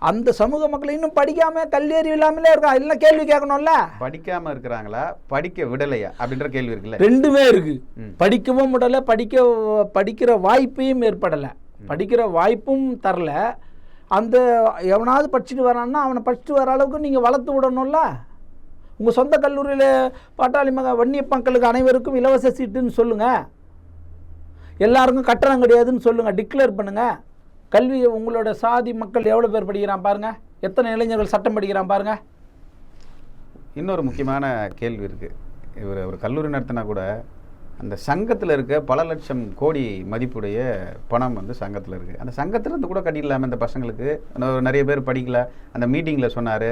A: அந்த சமூக மக்கள் இன்னும் படிக்காம கல்வியறிவு இல்லாமலே இருக்கா. இல்லைன்னா கேள்வி கேட்கணும்ல.
B: படிக்காம இருக்கிறாங்களா, படிக்க விடலையா அப்படின்ற கேள்வி இருக்குல்ல.
A: ரெண்டுமே இருக்கு. படிக்கவும் விடலை, படிக்கிற வாய்ப்பையும் ஏற்படலை, படிக்கிற வாய்ப்பும் தரல. அந்த எவனாவது படிச்சுட்டு வரான்னா அவனை படிச்சுட்டு வர அளவுக்கு நீங்கள் வளர்த்து விடணும்ல. உங்கள் சொந்த கல்லூரியில் பாட்டாளி வன்னிய மக்களுக்கு அனைவருக்கும் இலவச சீட்டுன்னு சொல்லுங்கள், எல்லாருக்கும் கட்டணம் கிடையாதுன்னு சொல்லுங்கள், டிக்ளேர் பண்ணுங்கள். கல்வி உங்களோட சாதி மக்கள் எவ்வளோ பேர் படிக்கிறான் பாருங்கள், எத்தனை இளைஞர்கள் சட்டம் படிக்கிறான் பாருங்கள்.
B: இன்னொரு முக்கியமான கேள்வி இருக்குது. இவர் ஒரு கல்லூரி நடத்தினா கூட அந்த சங்கத்தில் இருக்க பல லட்சம் கோடி மதிப்புடைய பணம் வந்து சங்கத்தில் இருக்குது. அந்த சங்கத்திலேருந்து கூட கட்டிடலாமல் இந்த பசங்களுக்கு. நிறைய பேர் படிக்கல. அந்த மீட்டிங்கில் சொன்னார்,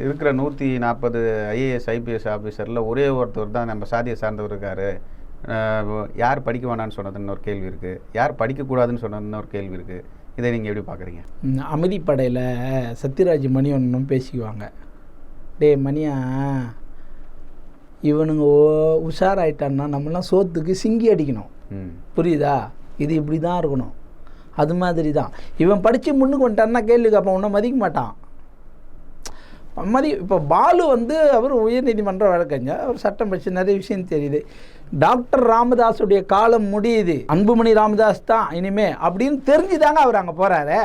B: இருக்கிற 140 ஐஏஎஸ் ஐபிஎஸ் ஆஃபீஸரில் ஒரே ஒருத்தர் தான் நம்ம சாதியை சார்ந்தவர் இருக்கார். யார் படிக்க வேணான்னு சொன்னதுன்னு ஒரு கேள்வி இருக்குது, யார் படிக்கக்கூடாதுன்னு சொன்னதுன்னு ஒரு கேள்வி இருக்குது. இதை நீங்கள் எப்படி பார்க்குறீங்க?
A: அமைதிப்படையில் சத்யராஜ் மணி ஒன்றும் பேசிக்குவாங்க. டே மணியா, இவனுங்க உஷாராயிட்டான்னா நம்மளாம் சோத்துக்கு சிங்கி அடிக்கணும், புரியுதா? இது இப்படி தான் இருக்கணும். அது மாதிரி தான் இவன் படித்து முன்னுக்கு வந்துட்டான்னா கேள்வி கேட்பான், உன்னை மதிக்க மாட்டான். இப்போ பாலு வந்து அவர் உயர்நீதிமன்ற வழக்கறிஞர், அவர் சட்டம் படித்து நிறைய விஷயம் தெரியுது. டாக்டர் ராமதாஸுடைய காலம் முடியுது, அன்புமணி ராமதாஸ் தான் இனிமே அப்படின்னு தெரிஞ்சுதாங்க அவர் அங்கே போகிறாரு.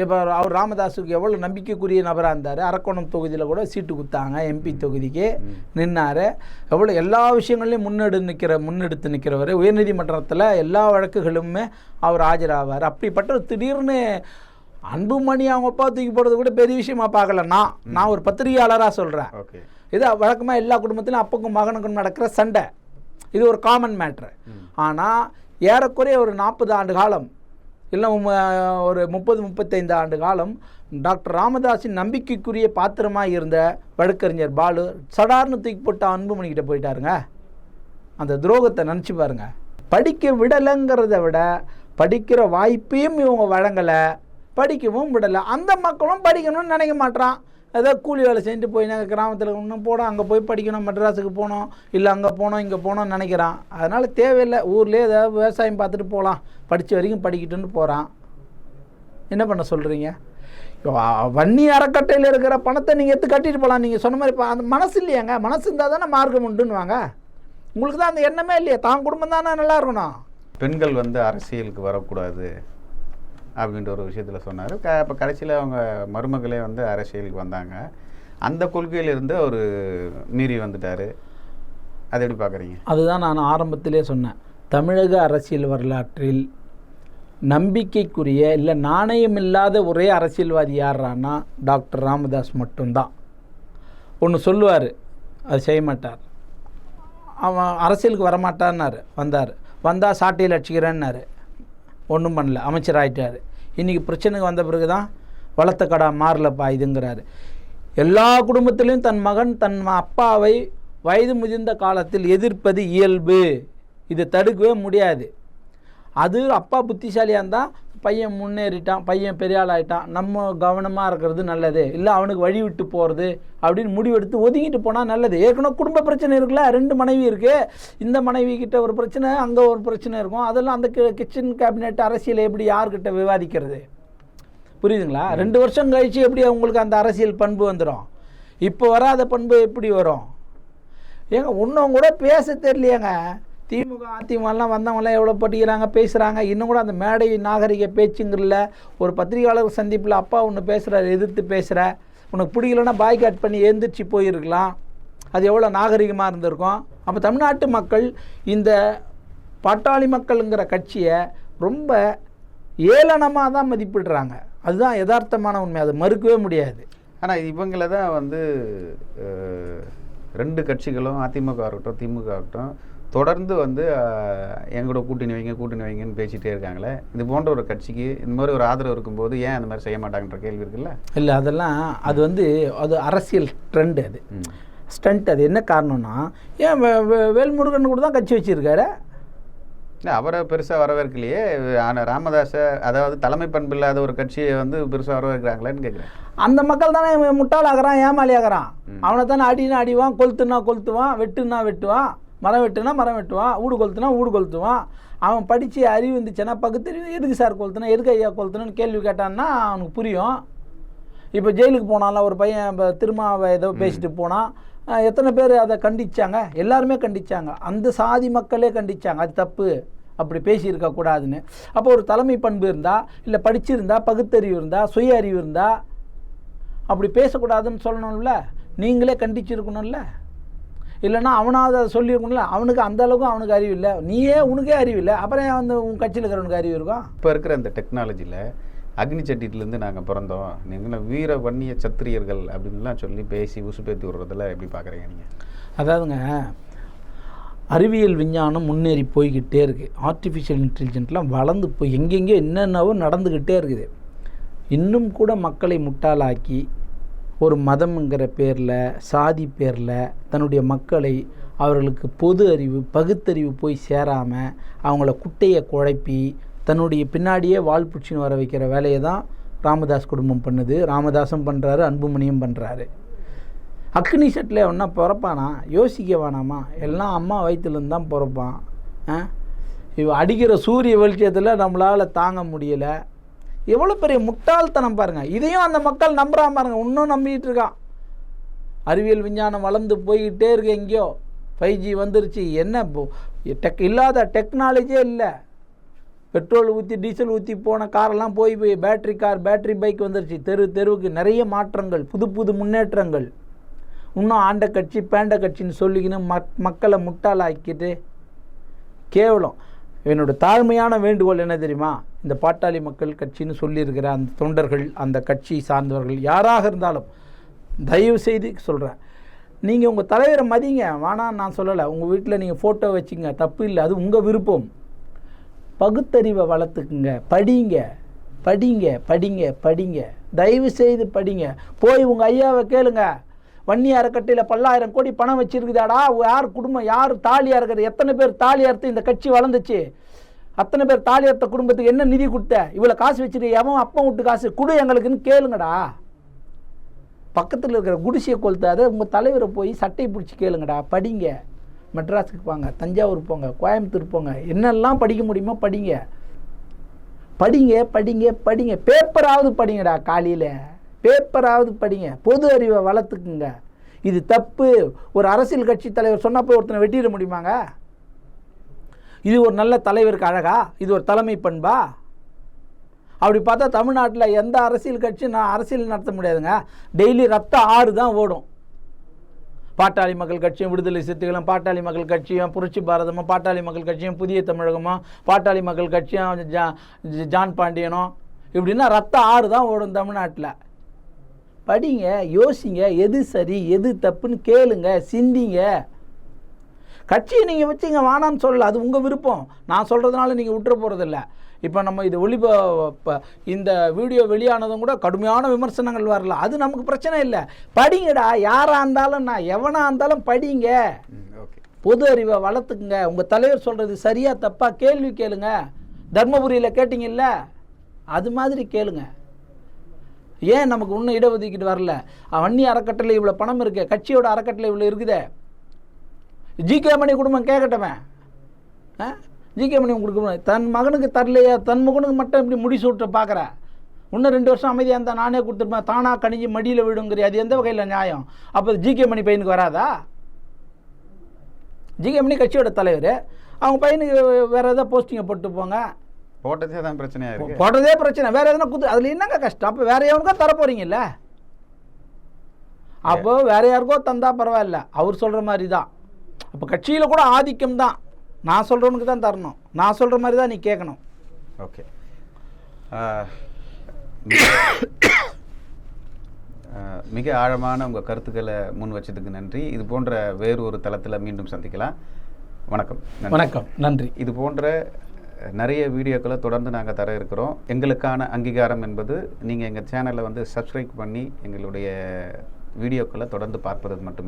A: இப்போ அவர் ராமதாஸுக்கு எவ்வளோ நம்பிக்கைக்குரிய நபராக இருந்தார். அரக்கோணம் தொகுதியில் கூட சீட்டு கொடுத்தாங்க, எம்பி தொகுதிக்கு நின்னார். எவ்வளோ எல்லா விஷயங்கள்லையும் முன்னெடுத்து நிற்கிறவர். உயர்நீதிமன்றத்தில் எல்லா வழக்குகளுமே அவர் ஆஜராவார். அப்படிப்பட்ட திடீர்னு அன்புமணி அவங்க அப்பா தூக்கி போடுறது கூட பெரிய விஷயமா பார்க்கல. நான் ஒரு பத்திரிகையாளராக சொல்கிறேன். இது வழக்கமாக எல்லா குடும்பத்திலும் அப்பக்கும் மகனுக்கும் நடக்கிற சண்டை, இது ஒரு காமன் மேட்ரு. ஆனால் ஏறக்குறைய ஒரு 40 ஆண்டு காலம் இல்லை ஒரு 30-35 ஆண்டு காலம் டாக்டர் ராமதாஸின் நம்பிக்கைக்குரிய பாத்திரமாக இருந்த வழக்கறிஞர் பாலு சடார்னு தூக்கி போட்டு அன்புமணிக்கிட்ட போயிட்டாருங்க. அந்த துரோகத்தை நினச்சி பாருங்க. படிக்க விடலைங்கிறத விட படிக்கிற வாய்ப்பையும் இவங்க வழங்கலை, படிக்கவும் விடலை. அந்த மக்களும் படிக்கணும்னு நினைக்க மாட்டான். ஏதோ கூலி வேலை செஞ்சுட்டு போய் நாங்கள் கிராமத்தில் இன்னும் போனோம், அங்கே போய் படிக்கணும், மெட்ராஸுக்கு போனோம், இல்லை அங்கே போனோம் இங்கே போனோம்னு நினைக்கிறான். அதனால் தேவையில்லை, ஊர்லேயே ஏதாவது விவசாயம் பார்த்துட்டு போகலாம், படித்த வரைக்கும் படிக்கிட்டுன்னு போகிறான். என்ன பண்ண சொல்கிறீங்க? வன்னி அறக்கட்டையில் இருக்கிற பணத்தை நீங்கள் எடுத்து கட்டிட்டு போகலாம். நீங்கள் சொன்ன மாதிரி அந்த மனசு இல்லையாங்க? மனசு இருந்தால் தானே மார்க்கம் உண்டுன்னு வாங்க. உங்களுக்கு தான் அந்த எண்ணமே இல்லையா? தான் குடும்பம் தானே நல்லா இருக்கணும்.
B: பெண்கள் வந்து அரசியலுக்கு வரக்கூடாது அப்படின்ற ஒரு விஷயத்தில் சொன்னார். இப்போ கடைசியில் அவங்க மருமகளே வந்து அரசியலுக்கு வந்தாங்க. அந்த கொள்கையிலிருந்து அவர் மீறி வந்துட்டார். அதை எப்படி பார்க்குறீங்க?
A: அதுதான் நான் ஆரம்பத்திலே சொன்னேன். தமிழக அரசியல் வரலாற்றில் நம்பிக்கைக்குரிய இல்லை நாணயமில்லாத ஒரே அரசியல்வாதி யாரான்னா டாக்டர் ராமதாஸ் மட்டும்தான். ஒன்று சொல்லுவார், அது செய்ய மாட்டார். அவன் அரசியலுக்கு வரமாட்டான்னாரு, வந்தால் சாட்டையில் அடிச்சுக்கிறேன்னாரு, ஒன்றும் பண்ணல, அமைச்சர் ஆகிட்டார். இன்றைக்கி பிரச்சனைக்கு வந்த பிறகு தான் வளர்த்த கடா மாறலப்பா இதுங்கிறாரு. எல்லா குடும்பத்திலையும் தன் மகன் தன் அப்பாவை வயது முதிர்ந்த காலத்தில் எதிர்ப்பது இயல்பு, இதை தடுக்கவே முடியாது. அது அப்பா புத்திசாலியாக இருந்தால் பையன் முன்னேறிட்டான், பையன் பெரிய ஆள் ஆகிட்டான், நம்ம கவனமாக இருக்கிறது நல்லது, இல்லை அவனுக்கு வழி விட்டு போகிறது அப்படின்னு முடிவெடுத்து ஒதுங்கிட்டு போனால் நல்லது. ஏற்கனவே குடும்ப பிரச்சனை இருக்குல்ல, 2 மனைவி இருக்குது. இந்த மனைவி கிட்ட ஒரு பிரச்சனை, அங்கே ஒரு பிரச்சனை இருக்கும். அதெல்லாம் அந்த கிச்சன் கேபினெட் அரசியல் எப்படி யார்கிட்ட விவாதிக்கிறது? புரியுதுங்களா? 2 வருஷம் கழித்து எப்படி அவங்களுக்கு அந்த அரசியல் பண்பு வந்துடும்? இப்போ வராத பண்பு எப்படி வரும்? ஏங்க ஒன்றும் கூட பேச தெரியலையாங்க. திமுக அதிமுகலாம் வந்தவங்களாம் எவ்வளோ படிக்கிறாங்க, பேசுகிறாங்க. இன்னும் கூட அந்த மேடை நாகரிக பேச்சுங்கிறல ஒரு பத்திரிகையாளர் சந்திப்பில் அப்பா ஒன்று பேசுகிறார், எதிர்த்து பேசுகிற, உனக்கு பிடிக்கலன்னா பாய்காட் பண்ணி எழுந்திரிச்சு போயிருக்கலாம். அது எவ்வளோ நாகரிகமாக இருந்திருக்கும். அப்போ தமிழ்நாட்டு மக்கள் இந்த பாட்டாளி மக்களுங்கிற கட்சியை ரொம்ப ஏளனமாக தான் மதிப்பிடுறாங்க. அதுதான் யதார்த்தமான உண்மை, அதை மறுக்கவே முடியாது.
B: ஆனால் இவங்கள தான் வந்து 2 கட்சிகளும் அதிமுக ஆகட்டும் திமுக ஆகட்டும் தொடர்ந்து வந்து எங்களோட கூட்டணி வைங்கன்னு பேசிகிட்டே இருக்காங்களே. இது போன்ற ஒரு கட்சிக்கு இந்த மாதிரி ஒரு ஆதரவு இருக்கும்போது ஏன் அந்த மாதிரி செய்ய மாட்டாங்கன்ற கேள்வி இருக்குல்ல? இல்லை, அதெல்லாம்
A: அது அரசியல் ட்ரெண்ட், அது ஸ்டண்ட். அது என்ன காரணம்னா, ஏன் வேல்முருகன் கூட தான் கட்சி வச்சுருக்காரு.
B: அவரை பெருசாக வரவேற்கலையே. ஆனால் ராமதாஸை, அதாவது தலைமை பண்பு இல்லாத ஒரு கட்சியை வந்து பெருசாக வரவேற்கிறாங்களேன்னு கேட்குறேன்.
A: அந்த மக்கள் தானே முட்டாளாகிறான், ஏமாளி ஆகிறான். அவனை தானே அடினா அடிவான், கொளுத்துனா கொளுத்துவான், வெட்டுனா வெட்டுவான், மரம் வெட்டுனா மரம் வெட்டுவான், வீடு கொளுத்துனா வீடு கொளுத்துவான். அவன் படித்து அறிவு இருந்துச்சுன்னா பகுத்தறிவு, எதுக்கு சார் கொளுத்துனா, எதுக்கு ஐயா கொளுத்துனான்னு கேள்வி கேட்டான்னா அவனுக்கு புரியும். இப்போ ஜெயிலுக்கு போனால ஒரு பையன் இப்போ திரும்ப ஏதோ பேசிட்டு போனான், எத்தனை பேர் அதை கண்டிச்சாங்க? எல்லாருமே கண்டிச்சாங்க. அந்த சாதி மக்களே கண்டிச்சாங்க, அது தப்பு, அப்படி பேசியிருக்கக்கூடாதுன்னு. அப்போ ஒரு தலைமை பண்பு இருந்தால், இல்லை படிச்சிருந்தா, பகுத்தறிவு இருந்தால், சுய அறிவு இருந்தால் அப்படி பேசக்கூடாதுன்னு சொல்லணும்ல, நீங்களே கண்டிச்சிருக்கணும்ல. இல்லைன்னா அவனாவது அதை சொல்லியிருக்கணும்ல. அவனுக்கு அந்த அளவுக்கு அவனுக்கு அறிவு இல்லை, உனக்கே அறிவு இல்லை, அப்புறம் வந்து உன் கட்சியில் இருக்கிறவனுக்கு அறிவு இருக்கும்.
B: இப்போ இருக்கிற அந்த டெக்னாலஜியில் அக்னி சட்டியிலேருந்து நாங்கள் பிறந்தோம், நீங்கள் வீர வன்னிய சத்திரியர்கள் அப்படின்லாம் சொல்லி பேசி உசுப்பேற்றி விடுறதில் எப்படி பார்க்குறீங்க நீங்கள்?
A: அதாவதுங்க, அறிவியல் விஞ்ஞானம் முன்னேறி போய்கிட்டே இருக்குது. ஆர்டிஃபிஷியல் இன்டெலிஜென்ட்லாம் வளர்ந்து போய் எங்கெங்கேயோ என்னென்னவோ நடந்துக்கிட்டே இருக்குது. இன்னும் கூட மக்களை முட்டாளாக்கி ஒரு மதம்ங்கிற பேரில், சாதி பேரில் தன்னுடைய மக்களை, அவர்களுக்கு பொது அறிவு பகுத்தறிவு போய் சேராமல் அவங்கள குட்டையை குழப்பி தன்னுடைய பின்னாடியே வால் பிடிச்சின்னு வர வைக்கிற வேலையை தான் ராமதாஸ் குடும்பம் பண்ணுது. ராமதாஸும் பண்ணுறாரு, அன்புமணியும் பண்ணுறாரு. அக்னி செட்டில் ஒன்றா பிறப்பானா? யோசிக்க வேணாமா? எல்லாம் அம்மா வயிற்றுலேருந்து தான் பிறப்பான். இவன் அடிக்கிற சூரிய வெளிச்சத்தில் நம்மளால் தாங்க முடியலை. எவ்வளோ பெரிய முட்டாள்தனம் பாருங்கள். இதையும் அந்த மக்கள் நம்புகிறான் பாருங்க, இன்னும் நம்பிக்கிட்டு இருக்கான். அறிவியல் விஞ்ஞானம் வளர்ந்து போய்கிட்டே இருக்கு. எங்கேயோ 5G வந்துருச்சு. என்ன இல்லாத டெக்னாலஜியே இல்லை. பெட்ரோல் ஊற்றி டீசல் ஊற்றி போன காரெல்லாம் போய் பேட்ரி கார், பேட்ரி பைக் வந்துருச்சு. தெருவுக்கு நிறைய மாற்றங்கள், புது முன்னேற்றங்கள். இன்னும் ஆண்ட கட்சி பேண்ட கட்சின்னு சொல்லிக்கின்னு மக்களை முட்டாளாக்கிட்டு கேவலம். என்னோட தாழ்மையான வேண்டுகோள் என்ன தெரியுமா? இந்த பாட்டாளி மக்கள் கட்சின்னு சொல்லியிருக்கிற அந்த தொண்டர்கள், அந்த கட்சி சார்ந்தவர்கள் யாராக இருந்தாலும் தயவு செய்து சொல்கிறேன், நீங்கள் உங்கள் தலைவரை மதிங்க, வேணான்னு நான் சொல்லலை. உங்கள் வீட்டில் நீங்கள் ஃபோட்டோ வச்சுங்க, தப்பு இல்லை, அது உங்கள் விருப்பம். பகுத்தறிவை வளர்த்துக்குங்க, படிங்க படிங்க படிங்க படிங்க, தயவு செய்து படிங்க. போய் உங்கள் ஐயாவை கேளுங்க, வன்னி அறக்கட்டையில் 10,000 கோடி பணம் வச்சுருக்குதாடா, யார் குடும்பம், யார் தாலியாக இருக்கிறது, எத்தனை பேர் தாலி அறுத்து இந்த கட்சி வளர்ந்துச்சு, அத்தனை பேர் தாலி அறுத்த குடும்பத்துக்கு என்ன நிதி கொடுத்த, இவ்வளோ காசு வச்சுட்டு எவன் அப்பா விட்டு காசு கொடு எங்களுக்குன்னு கேளுங்கடா. பக்கத்தில் இருக்கிற குடிசையை கொளுத்தாத உங்கள் தலைவரை போய் சட்டையை பிடிச்சி கேளுங்கடா. படிங்க, மெட்ராஸுக்கு போங்க, தஞ்சாவூர் போங்க, கோயம்புத்தூர் போங்க, என்னெல்லாம் படிக்க முடியுமோ படிங்க படிங்க படிங்க படிங்க. பேப்பராவது படிங்கடா, காலையில் பேப்பராவது படிங்க, பொது அறிவை வளர்த்துக்குங்க. இது தப்பு. ஒரு அரசியல் கட்சி தலைவர் சொன்னால் போய் ஒருத்தனை வெட்டிட முடியுமாங்க? இது ஒரு நல்ல தலைவருக்கு அழகா? இது ஒரு தலைமை பண்பா? அப்படி பார்த்தா தமிழ்நாட்டில் எந்த அரசியல் கட்சியும் நான் அரசியல் நடத்த முடியாதுங்க. டெய்லி ரத்த ஆறு தான் ஓடும். பாட்டாளி மக்கள் கட்சியும், விடுதலை சிறுத்தைகளும், பாட்டாளி மக்கள் கட்சியும், புரட்சி பாரதமும், பாட்டாளி மக்கள் கட்சியும், புதிய தமிழகமும், பாட்டாளி மக்கள் கட்சியும், ஜான் பாண்டியனும், இப்படின்னா ரத்த ஆறு தான் ஓடும் தமிழ்நாட்டில். படிங்க, யோசிங்க, எது சரி எது தப்புன்னு கேளுங்க, சிந்திங்க. கட்சியை நீங்கள் வச்சுங்க, வானான்னு சொல்லலை, அது உங்கள் விருப்பம். நான் சொல்கிறதுனால நீங்கள் விட்டுற போகிறதில்ல. இப்போ நம்ம இது இந்த வீடியோ வெளியானதும் கூட கடுமையான விமர்சனங்கள் வரல, அது நமக்கு பிரச்சனை இல்லை. படிங்கடா, யாராக இருந்தாலும், நான் எவனாக இருந்தாலும் படிங்க, பொது அறிவை வளர்த்துக்குங்க. உங்கள் தலைவர் சொல்கிறது சரியா தப்பா கேள்வி கேளுங்க. தர்மபுரியில் கேட்டிங்கல்ல, அது மாதிரி கேளுங்க. ஏன் நமக்கு இன்னும் இடஒதுக்கீடு வரல? வன்னி அறக்கட்டளை இவ்வளோ பணம் இருக்கு, கட்சியோட அறக்கட்டளை இவ்வளோ இருக்குதே. ஜிகே மணி குடும்பம் கேட்கட்டவன், ஜிகே மணி கொடுக்கணும், தன் மகனுக்கு தரலையா, தன் மகனுக்கு மட்டும் இப்படி முடிசூட்ட பார்க்குற. இன்னும் 2 வருஷம் அமைதியாக இருந்தால் நானே கொடுத்துருப்பேன், தானாக கணிஞ்சு மடியில் விடுங்கிற, அது எந்த வகையில் நியாயம்? அப்போ ஜிகே மணி பையனுக்கு வராதா? ஜிகே மணி கட்சியோட தலைவர், அவங்க பையனுக்கு வேறு எதாவது போஸ்டிங்கை போட்டு போங்க.
B: போட்டதே தான் பிரச்சனையாக இருக்குது.
A: போட்டதே பிரச்சனை, வேறு எதனா அதில் என்னங்க கஷ்டம்? அப்போ வேறு எவனுக்கோ தர போகிறீங்கல்ல, அப்போ வேறு யாருக்கோ தந்தா பரவாயில்ல, அவர் சொல்கிற மாதிரி தான். அப்போ கட்சியில் கூட ஆதிக்கம் தான். நான் சொல்கிறவனுக்கு தான் தரணும், நான் சொல்கிற மாதிரி தான் நீ கேட்கணும்.
B: ஓகே, மிக ஆழமான உங்கள் கருத்துக்களை முன் வச்சதுக்கு நன்றி. இது போன்ற வேறு ஒரு தளத்தில் மீண்டும் சந்திக்கலாம். வணக்கம்.
A: வணக்கம், நன்றி.
B: இது போன்ற நிறைய வீடியோக்களை தொடர்ந்து நாங்கள் தர இருக்கிறோம். எங்களுக்கான அங்கீகாரம் என்பது நீங்கள் எங்கள் சேனலை வந்து சப்ஸ்கிரைப் பண்ணி எங்களுடைய வீடியோக்களை தொடர்ந்து பார்ப்பது மட்டுமே.